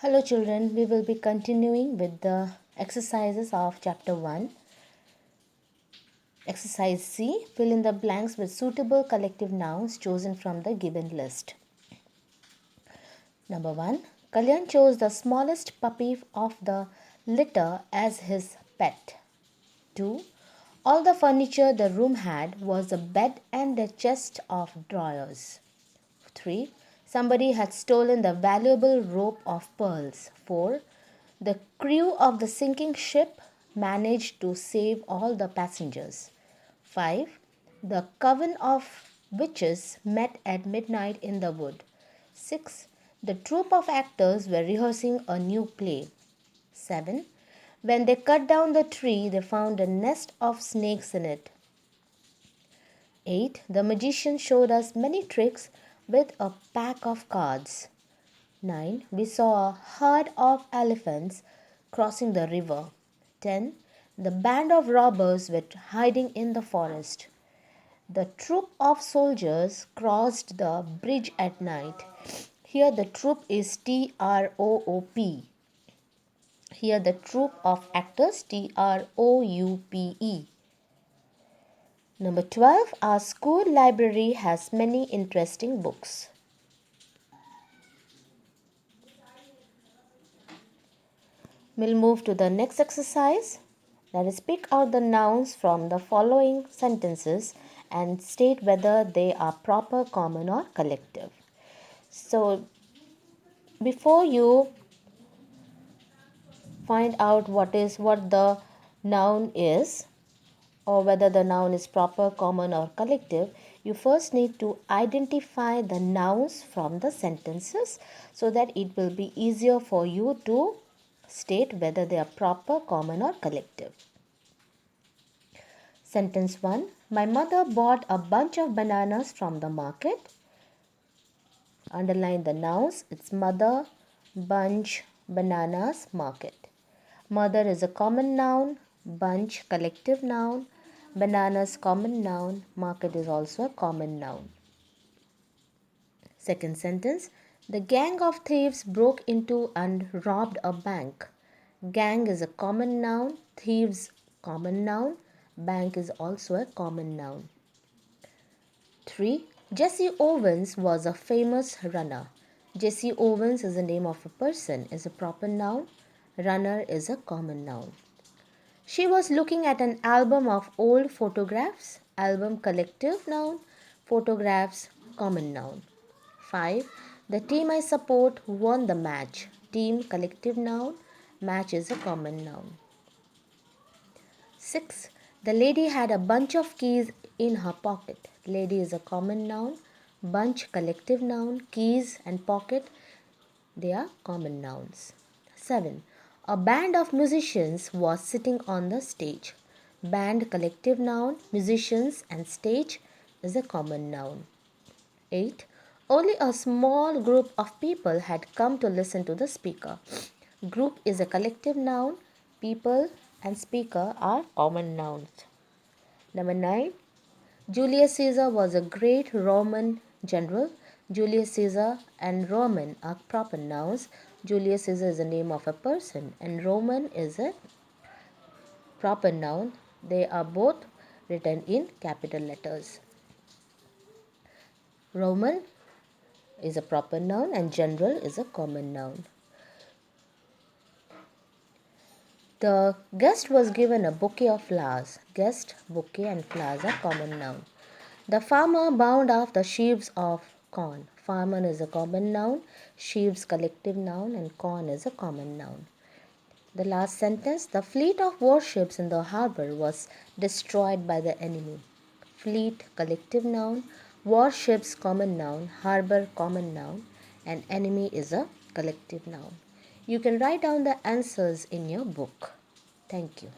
Hello children, we will be continuing with the exercises of chapter 1. Exercise C, fill in the blanks with suitable collective nouns chosen from the given list. Number 1, Kalyan chose the smallest puppy of the litter as his pet. 2, all the furniture the room had was a bed and a chest of drawers. 3. Somebody had stolen the valuable rope of pearls. 4. The crew of the sinking ship managed to save all the passengers. 5. The coven of witches met at midnight in the wood. 6. The troupe of actors were rehearsing a new play. 7. When they cut down the tree, they found a nest of snakes in it. 8. The magician showed us many tricks with a pack of cards. 9. We saw a herd of elephants crossing the river. 10. The band of robbers were hiding in the forest. The troop of soldiers crossed the bridge at night. Here the troop is TROOP. Here the troop of actors TROUPE. Number 12. Our school library has many interesting books. We'll move to the next exercise. That is, pick out the nouns from the following sentences and state whether they are proper, common or collective. So, before you find out what the noun is, or whether the noun is proper, common or collective, you first need to identify the nouns from the sentences so that it will be easier for you to state whether they are proper, common or collective. Sentence 1. My mother bought a bunch of bananas from the market. Underline the nouns. It's mother, bunch, bananas, market. Mother is a common noun, bunch collective noun, bananas common noun, market is also a common noun. Second sentence. The gang of thieves broke into and robbed a bank. Gang is a common noun, thieves common noun, bank is also a common noun. 3. Jesse Owens was a famous runner. Jesse Owens is the name of a person, is a proper noun. Runner is a common noun. She was looking at an album of old photographs. Album collective noun, photographs common noun. 5. The team I support won the match. Team collective noun, match is a common noun. 6. The lady had a bunch of keys in her pocket. Lady is a common noun, bunch collective noun, keys and pocket, they are common nouns. 7. A band of musicians was sitting on the stage. Band collective noun, musicians and stage is a common noun. 8. Only a small group of people had come to listen to the speaker. Group is a collective noun, people and speaker are common nouns. Number 9. Julius Caesar was a great Roman general. Julius Caesar and Roman are proper nouns. Julius Caesar is the name of a person and Roman is a proper noun. They are both written in capital letters. Roman is a proper noun and general is a common noun. The guest was given a bouquet of flowers. Guest, bouquet and flowers are common noun. The farmer bound off the sheaves of corn. Farmer is a common noun, sheaves collective noun and corn is a common noun. The last sentence, the fleet of warships in the harbor was destroyed by the enemy. Fleet collective noun, warships common noun, harbor common noun and enemy is a collective noun. You can write down the answers in your book. Thank you.